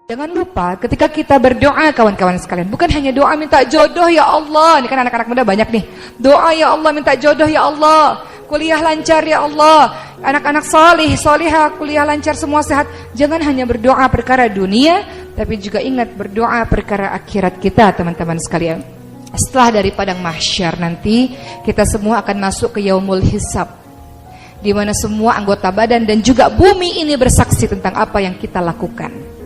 Jangan lupa ketika kita berdoa kawan-kawan sekalian, bukan hanya doa minta jodoh ya Allah. Ini kan anak-anak muda banyak nih. Doa ya Allah, minta jodoh ya Allah. Kuliah lancar ya Allah. Anak-anak salih, salihah, kuliah lancar, semua sehat. Jangan hanya berdoa perkara dunia, tapi juga ingat berdoa perkara akhirat kita, teman-teman sekalian. Setelah dari padang mahsyar nanti, kita semua akan masuk ke yaumul hisab, di mana semua anggota badan dan juga bumi ini bersaksi tentang apa yang kita lakukan.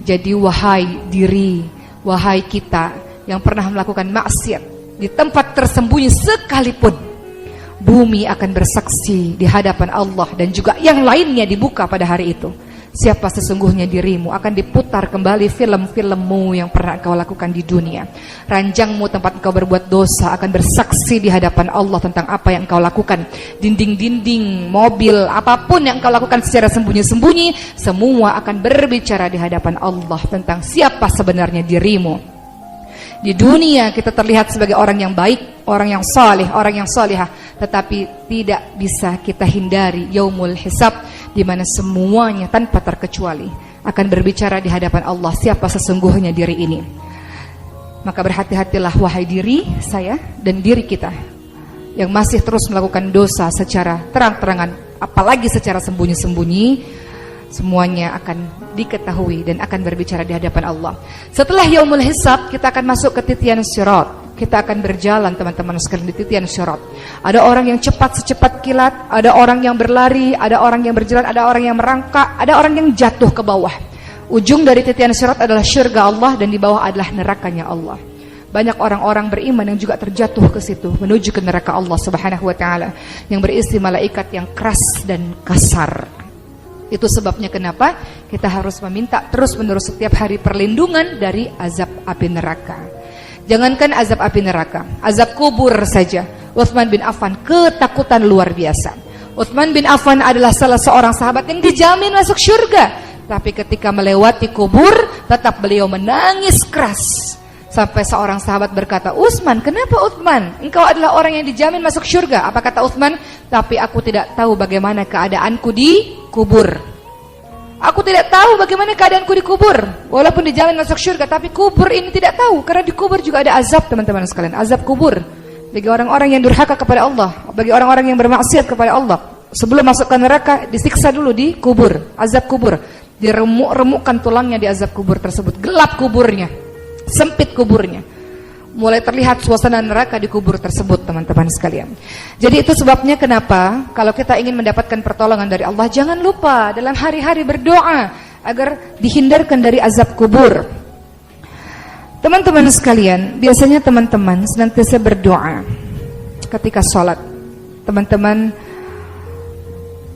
Jadi wahai diri, wahai kita yang pernah melakukan maksiat di tempat tersembunyi sekalipun, bumi akan bersaksi di hadapan Allah dan juga yang lainnya dibuka pada hari itu. Siapa sesungguhnya dirimu, akan diputar kembali film-filmmu yang pernah kau lakukan di dunia. Ranjangmu tempat kau berbuat dosa akan bersaksi di hadapan Allah tentang apa yang kau lakukan. Dinding-dinding, mobil, apapun yang kau lakukan secara sembunyi-sembunyi, semua akan berbicara di hadapan Allah tentang siapa sebenarnya dirimu. Di dunia kita terlihat sebagai orang yang baik, orang yang saleh, orang yang salihah, tetapi tidak bisa kita hindari yaumul hisab, di mana semuanya tanpa terkecuali akan berbicara di hadapan Allah siapa sesungguhnya diri ini. Maka berhati-hatilah wahai diri saya dan diri kita yang masih terus melakukan dosa secara terang-terangan, apalagi secara sembunyi-sembunyi. Semuanya akan diketahui dan akan berbicara di hadapan Allah. Setelah yaumul hisab, kita akan masuk ke titian sirat. Kita akan berjalan teman-teman sekalian di titian sirat. Ada orang yang cepat secepat kilat, ada orang yang berlari, ada orang yang berjalan, ada orang yang merangkak, ada orang yang jatuh ke bawah. Ujung dari titian sirat adalah syurga Allah dan di bawah adalah nerakanya Allah. Banyak orang-orang beriman yang juga terjatuh ke situ menuju ke neraka Allah Subhanahu wa taala yang berisi malaikat yang keras dan kasar. Itu sebabnya kenapa kita harus meminta terus-menerus setiap hari perlindungan dari azab api neraka. Jangankan azab api neraka, azab kubur saja. Utsman bin Affan ketakutan luar biasa. Utsman bin Affan adalah salah seorang sahabat yang dijamin masuk surga, tapi ketika melewati kubur tetap beliau menangis keras. Sampai seorang sahabat berkata, "Utsman, kenapa Utsman? Engkau adalah orang yang dijamin masuk surga." Apa kata Utsman? "Tapi aku tidak tahu bagaimana keadaanku di kubur. Aku tidak tahu bagaimana keadaanku di kubur. Walaupun dijamin masuk surga, tapi kubur ini tidak tahu. Karena di kubur juga ada azab, teman-teman sekalian. Azab kubur bagi orang-orang yang durhaka kepada Allah, bagi orang-orang yang bermaksiat kepada Allah. Sebelum masuk ke neraka, disiksa dulu di kubur, azab kubur. Diremuk-remukkan tulangnya di azab kubur tersebut. Gelap kuburnya, sempit kuburnya. Mulai terlihat suasana neraka di kubur tersebut, teman-teman sekalian. Jadi itu sebabnya kenapa kalau kita ingin mendapatkan pertolongan dari Allah, jangan lupa dalam hari-hari berdoa agar dihindarkan dari azab kubur. Teman-teman sekalian, biasanya teman-teman senantiasa berdoa ketika sholat. Teman-teman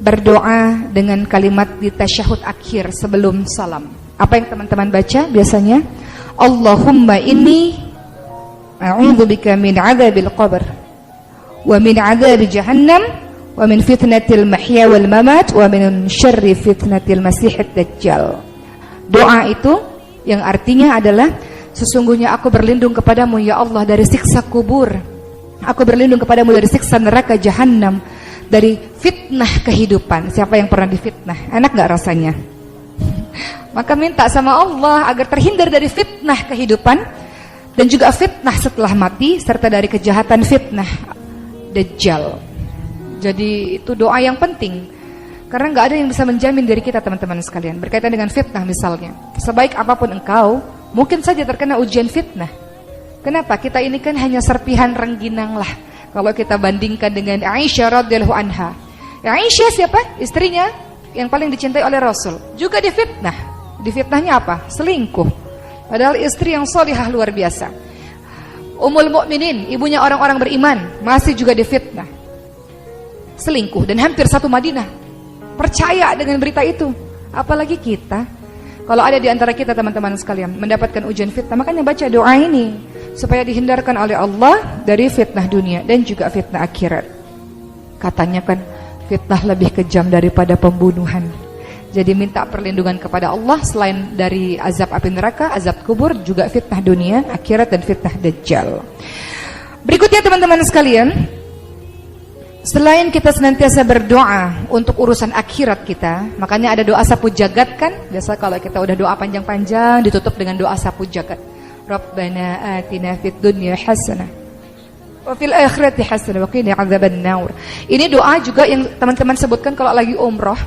berdoa dengan kalimat di tasyahud akhir sebelum salam. Apa yang teman-teman baca biasanya? Allahumma inni a'udzubika min 'adzabil qabr wa min 'adzabi jahannam wa min fitnatil mahya wal mamat wa min syarri fitnatil masiihid dajjal. Doa itu yang artinya adalah sesungguhnya aku berlindung kepadamu ya Allah dari siksa kubur. Aku berlindung kepadamu dari siksa neraka jahannam, dari fitnah kehidupan. Siapa yang pernah difitnah? Enak gak rasanya? Maka minta sama Allah agar terhindar dari fitnah kehidupan dan juga fitnah setelah mati, serta dari kejahatan fitnah Dajjal. Jadi itu doa yang penting, karena gak ada yang bisa menjamin diri kita, teman-teman sekalian. Berkaitan dengan fitnah misalnya, sebaik apapun engkau, mungkin saja terkena ujian fitnah. Kenapa? Kita ini kan hanya serpihan rengginang lah. Kalau kita bandingkan dengan Aisyah radhiyallahu anha. Aisyah siapa? Istrinya yang paling dicintai oleh Rasul. Juga difitnah. Difitnahnya apa? Selingkuh. Padahal istri yang salihah luar biasa. Ummul Mukminin, ibunya orang-orang beriman, masih juga difitnah. Selingkuh, dan hampir satu Madinah percaya dengan berita itu. Apalagi kita. Kalau ada di antara kita, teman-teman sekalian, mendapatkan ujian fitnah, makanya baca doa ini supaya dihindarkan oleh Allah dari fitnah dunia dan juga fitnah akhirat. Katanya kan fitnah lebih kejam daripada pembunuhan. Jadi minta perlindungan kepada Allah selain dari azab api neraka, azab kubur, juga fitnah dunia, akhirat, dan fitnah Dajjal. Berikutnya teman-teman sekalian, Selain kita senantiasa berdoa untuk urusan akhirat kita, makanya ada doa sapu jagat kan? Biasa kalau kita udah doa panjang-panjang ditutup dengan doa sapu jagat. Rabbana atina fid dunya hasanah wa fil akhirati hasanah wa qina adzabannar. Ini doa juga yang teman-teman sebutkan kalau lagi umroh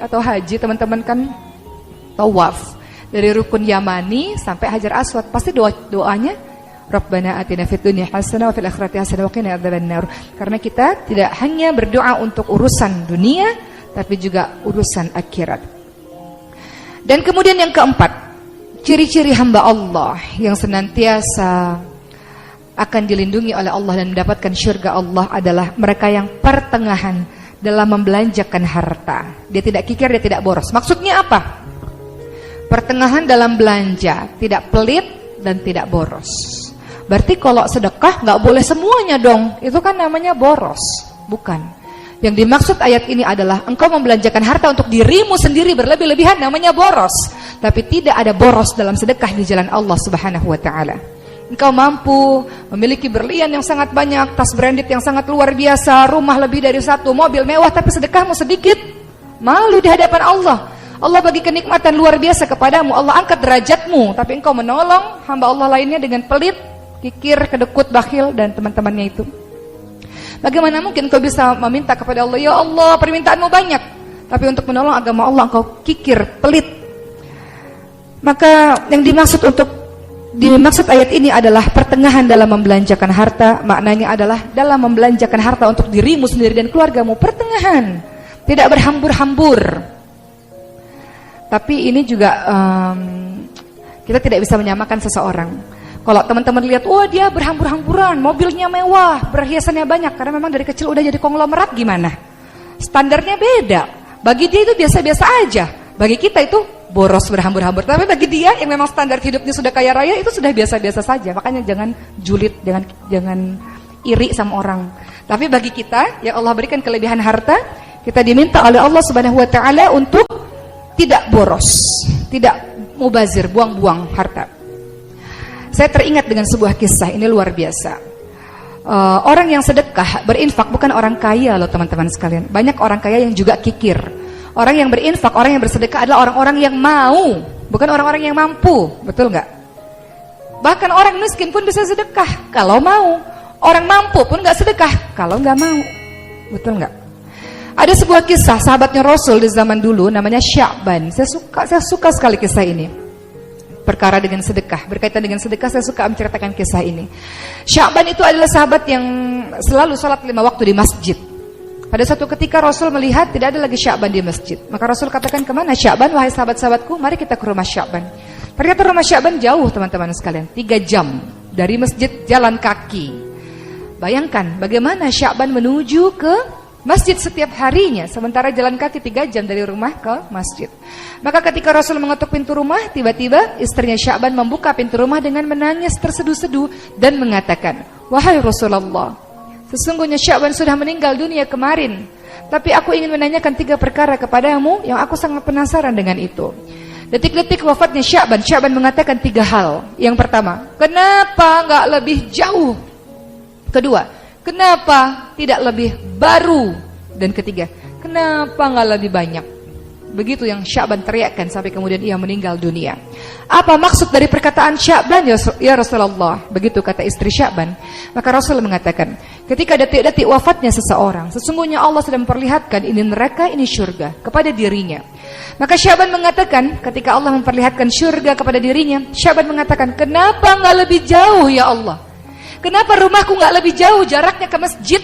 atau haji, teman-teman kan tawaf dari rukun Yamani sampai Hajar Aswad, pasti doanya Rabbana atina fid dunya hasanah wa fil akhirati hasanah wa qina adzabannar. Karena kita tidak hanya berdoa untuk urusan dunia, tapi juga urusan akhirat. Dan kemudian yang keempat, ciri-ciri hamba Allah yang senantiasa akan dilindungi oleh Allah dan mendapatkan syurga Allah adalah mereka yang pertengahan dalam membelanjakan harta. Dia tidak kikir, dia tidak boros. Maksudnya apa? Pertengahan dalam belanja, tidak pelit dan tidak boros. Berarti kalau sedekah nggak boleh semuanya dong, itu kan namanya boros, bukan. Yang dimaksud ayat ini adalah engkau membelanjakan harta untuk dirimu sendiri berlebih-lebihan, namanya boros. Tapi tidak ada boros dalam sedekah di jalan Allah Subhanahu wa taala. Engkau mampu memiliki berlian yang sangat banyak, tas branded yang sangat luar biasa, rumah lebih dari satu, mobil mewah, tapi sedekahmu sedikit, malu di hadapan Allah. Allah bagi kenikmatan luar biasa kepadamu, Allah angkat derajatmu, tapi engkau menolong hamba Allah lainnya dengan pelit, kikir, kedekut, bakhil, dan teman-temannya itu. Bagaimana mungkin kau bisa meminta kepada Allah, ya Allah permintaanmu banyak, tapi untuk menolong agama Allah engkau kikir, pelit. Maka yang dimaksud ayat ini adalah pertengahan dalam membelanjakan harta. Maknanya adalah dalam membelanjakan harta untuk dirimu sendiri dan keluargamu, pertengahan, tidak berhambur-hambur. Tapi ini juga kita tidak bisa menyamakan seseorang. Kalau teman-teman lihat, wah dia berhambur-hamburan, mobilnya mewah, perhiasannya banyak, karena memang dari kecil udah jadi konglomerat, gimana? Standarnya beda. Bagi dia itu biasa-biasa aja. Bagi kita itu boros, berhambur-hambur. Tapi bagi dia yang memang standar hidupnya sudah kaya raya, itu sudah biasa-biasa saja. Makanya jangan julid, jangan iri sama orang. Tapi bagi kita yang Allah berikan kelebihan harta, kita diminta oleh Allah Subhanahu wa taala untuk tidak boros, tidak mubazir, buang-buang harta. Saya teringat dengan sebuah kisah, ini luar biasa. Orang yang sedekah, berinfak bukan orang kaya loh teman-teman sekalian. Banyak orang kaya yang juga kikir. Orang yang berinfak, orang yang bersedekah adalah orang-orang yang mau, bukan orang-orang yang mampu. Betul nggak? Bahkan orang miskin pun bisa sedekah kalau mau. Orang mampu pun nggak sedekah kalau nggak mau. Betul nggak? Ada sebuah kisah sahabatnya Rasul di zaman dulu, namanya Sya'ban. Saya suka sekali kisah ini. Perkara dengan sedekah, berkaitan dengan sedekah, saya suka menceritakan kisah ini. Sya'ban itu adalah sahabat yang selalu sholat 5 waktu di masjid. Pada suatu ketika Rasul melihat tidak ada lagi Sya'ban di masjid. Maka Rasul katakan, kemana Sya'ban? Wahai sahabat-sahabatku, mari kita ke rumah Sya'ban. Ternyata rumah Sya'ban jauh teman-teman sekalian, 3 jam dari masjid jalan kaki. Bayangkan bagaimana Sya'ban menuju ke masjid setiap harinya, sementara jalan kaki 3 jam dari rumah ke masjid. Maka ketika Rasul mengetuk pintu rumah, tiba-tiba istrinya Sya'ban membuka pintu rumah dengan menangis terseduh-seduh dan mengatakan, wahai Rasulullah, sesungguhnya Sya'ban sudah meninggal dunia kemarin, tapi aku ingin menanyakan 3 perkara kepadamu yang aku sangat penasaran dengan itu. Detik-detik wafatnya Sya'ban mengatakan 3 hal. Yang pertama, kenapa nggak lebih jauh? Kedua, kenapa tidak lebih baru? Dan ketiga, kenapa nggak lebih banyak? Begitu yang Sya'ban teriakkan sampai kemudian ia meninggal dunia. Apa maksud dari perkataan Sya'ban, ya Rasulullah? Begitu kata istri Sya'ban. Maka Rasul mengatakan, ketika detik-detik wafatnya seseorang, sesungguhnya Allah sedang memperlihatkan ini neraka, ini syurga kepada dirinya. Maka Sya'ban mengatakan, ketika Allah memperlihatkan syurga kepada dirinya, Sya'ban mengatakan, kenapa nggak lebih jauh ya Allah? Kenapa rumahku nggak lebih jauh jaraknya ke masjid,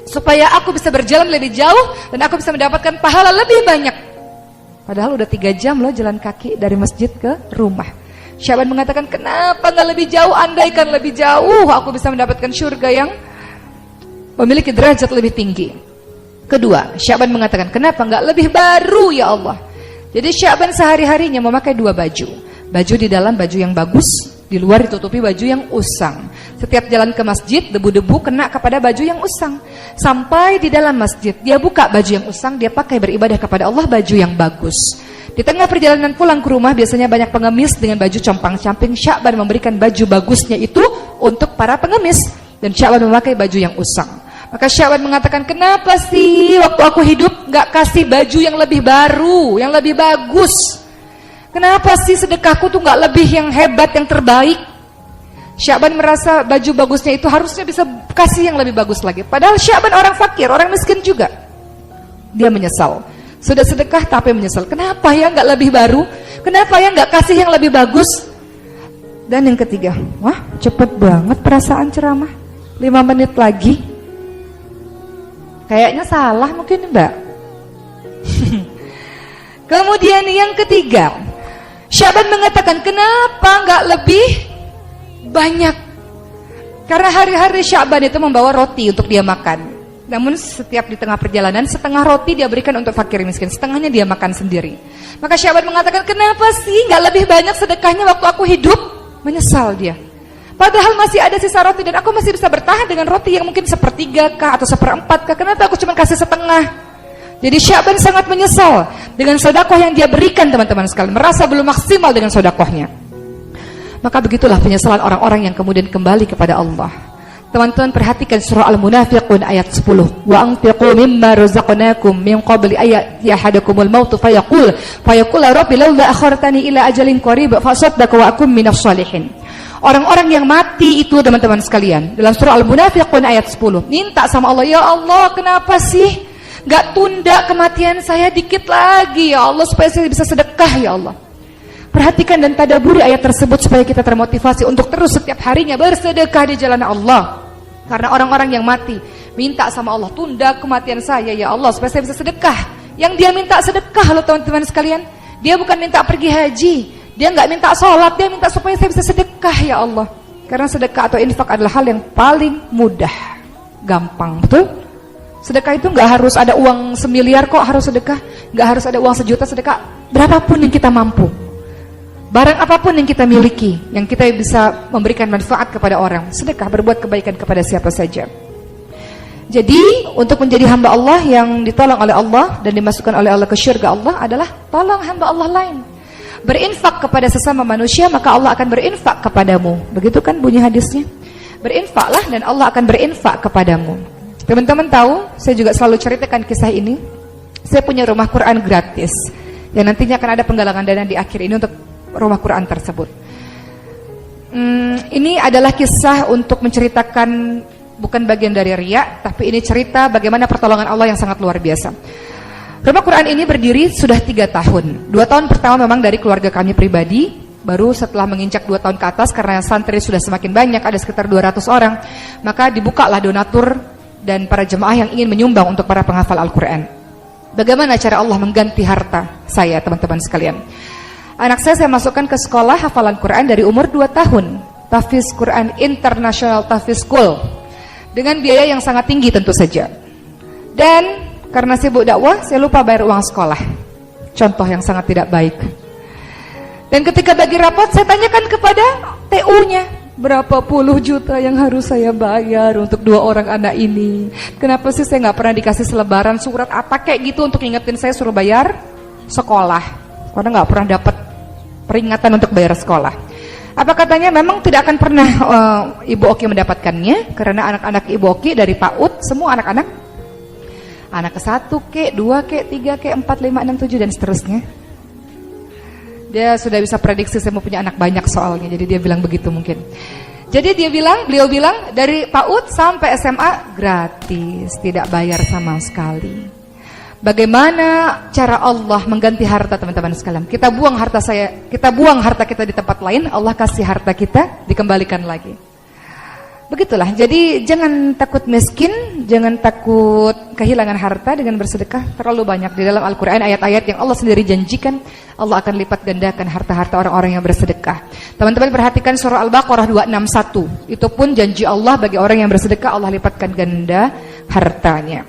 supaya aku bisa berjalan lebih jauh dan aku bisa mendapatkan pahala lebih banyak? Padahal udah 3 jam loh jalan kaki dari masjid ke rumah. Sya'ban mengatakan, kenapa nggak lebih jauh? Andaikan lebih jauh, aku bisa mendapatkan surga yang memiliki derajat lebih tinggi. Kedua, Sya'ban mengatakan, kenapa nggak lebih baru ya Allah? Jadi Sya'ban sehari-harinya memakai 2 baju. Baju di dalam baju yang bagus, di luar ditutupi baju yang usang. Setiap jalan ke masjid, debu-debu kena kepada baju yang usang. Sampai di dalam masjid, dia buka baju yang usang, dia pakai beribadah kepada Allah baju yang bagus. Di tengah perjalanan pulang ke rumah, biasanya banyak pengemis dengan baju compang-camping. Sya'ban memberikan baju bagusnya itu untuk para pengemis, dan Sya'ban memakai baju yang usang. Maka Sya'ban mengatakan, kenapa sih waktu aku hidup gak kasih baju yang lebih baru, yang lebih bagus? Kenapa sih sedekahku tuh gak lebih yang hebat, yang terbaik? Sya'ban merasa baju bagusnya itu harusnya bisa kasih yang lebih bagus lagi. Padahal Sya'ban orang fakir, orang miskin juga. Dia menyesal. Sudah sedekah tapi menyesal. Kenapa ya gak lebih baru? Kenapa ya gak kasih yang lebih bagus? Dan yang ketiga, wah cepet banget perasaan ceramah. 5 menit lagi. Kayaknya salah mungkin Mbak. Kemudian yang ketiga, Sya'ban mengatakan, kenapa nggak lebih banyak? Karena hari-hari Sya'ban itu membawa roti untuk dia makan. Namun setiap di tengah perjalanan, setengah roti dia berikan untuk fakir miskin, setengahnya dia makan sendiri. Maka Sya'ban mengatakan, kenapa sih nggak lebih banyak sedekahnya waktu aku hidup? Menyesal dia. Padahal masih ada sisa roti dan aku masih bisa bertahan dengan roti yang mungkin 1/3 kah atau 1/4 kah. Kenapa aku cuma kasih setengah? Jadi Sya'ban sangat menyesal dengan sedekah yang dia berikan, teman-teman sekalian. Merasa belum maksimal dengan sedekahnya. Maka begitulah penyesalan orang-orang yang kemudian kembali kepada Allah. Teman-teman perhatikan surah Al-Munafiqun ayat 10. Wa anfiqu mimma razaqnakum min qabli ayati ahadakumul maut fayaqul rabbi laula akhartani ila ajalin qarib fa asaddaq wa akum minas shalihin. Orang-orang yang mati itu, teman-teman sekalian, dalam surah Al-Munafiqun ayat 10, minta sama Allah, ya Allah, kenapa sih gak tunda kematian saya dikit lagi ya Allah, supaya saya bisa sedekah ya Allah. Perhatikan dan tadaburi ayat tersebut supaya kita termotivasi untuk terus setiap harinya bersedekah di jalan Allah. Karena orang-orang yang mati minta sama Allah, tunda kematian saya ya Allah supaya saya bisa sedekah. Yang dia minta sedekah loh teman-teman sekalian. Dia bukan minta pergi haji, dia nggak minta sholat, dia minta supaya saya bisa sedekah ya Allah. Karena sedekah atau infak adalah hal yang paling mudah, gampang, betul? Sedekah itu nggak harus ada uang 1 miliar kok harus sedekah, nggak harus ada uang 1 juta sedekah. Berapapun yang kita mampu, barang apapun yang kita miliki, yang kita bisa memberikan manfaat kepada orang, sedekah, berbuat kebaikan kepada siapa saja. Jadi untuk menjadi hamba Allah yang ditolong oleh Allah dan dimasukkan oleh Allah ke syurga Allah adalah tolong hamba Allah lain. Berinfak kepada sesama manusia, maka Allah akan berinfak kepadamu. Begitu kan bunyi hadisnya? Berinfaklah dan Allah akan berinfak kepadamu. Teman-teman tahu, saya juga selalu ceritakan kisah ini. Saya punya rumah Quran gratis yang nantinya akan ada penggalangan dana di akhir ini untuk rumah Quran tersebut. Ini adalah kisah untuk menceritakan, bukan bagian dari riya, tapi ini cerita bagaimana pertolongan Allah yang sangat luar biasa. Rumah Quran ini berdiri sudah 3 tahun. 2 tahun pertama memang dari keluarga kami pribadi. Baru setelah menginjak 2 tahun ke atas, karena santri sudah semakin banyak, ada sekitar 200 orang, maka dibukalah donatur dan para jemaah yang ingin menyumbang untuk para penghafal Al-Quran. Bagaimana cara Allah mengganti harta saya, teman-teman sekalian? Anak saya masukkan ke sekolah hafalan Quran dari umur 2 tahun. Tahfiz Quran International Tahfiz School. Dengan biaya yang sangat tinggi tentu saja. Dan karena sibuk dakwah, saya lupa bayar uang sekolah. Contoh yang sangat tidak baik. Dan ketika bagi rapot, saya tanyakan kepada TU-nya, berapa puluh juta yang harus saya bayar untuk 2 orang anak ini? Kenapa sih saya nggak pernah dikasih selebaran surat apa kayak gitu untuk ngingetin saya suruh bayar sekolah? Karena nggak pernah dapat peringatan untuk bayar sekolah. Apa katanya? Memang tidak akan pernah Ibu Oki mendapatkannya, karena anak-anak Ibu Oki dari PAUD semua anak-anak ke-1 ke, 2 ke, 3 ke, 4, 5, 6, 7 dan seterusnya. Dia sudah bisa prediksi saya mau punya anak banyak soalnya, jadi dia bilang begitu mungkin. Jadi beliau bilang dari PAUD sampai SMA gratis, tidak bayar sama sekali. Bagaimana cara Allah mengganti harta, teman-teman sekalian? Kita buang harta kita di tempat lain, Allah kasih harta kita dikembalikan lagi. Begitulah, jadi jangan takut miskin, jangan takut kehilangan harta dengan bersedekah. Terlalu banyak di dalam Al-Quran ayat-ayat yang Allah sendiri janjikan Allah akan lipat gandakan harta-harta orang-orang yang bersedekah. Teman-teman perhatikan surah Al-Baqarah 261. Itu pun janji Allah bagi orang yang bersedekah, Allah lipatkan ganda hartanya.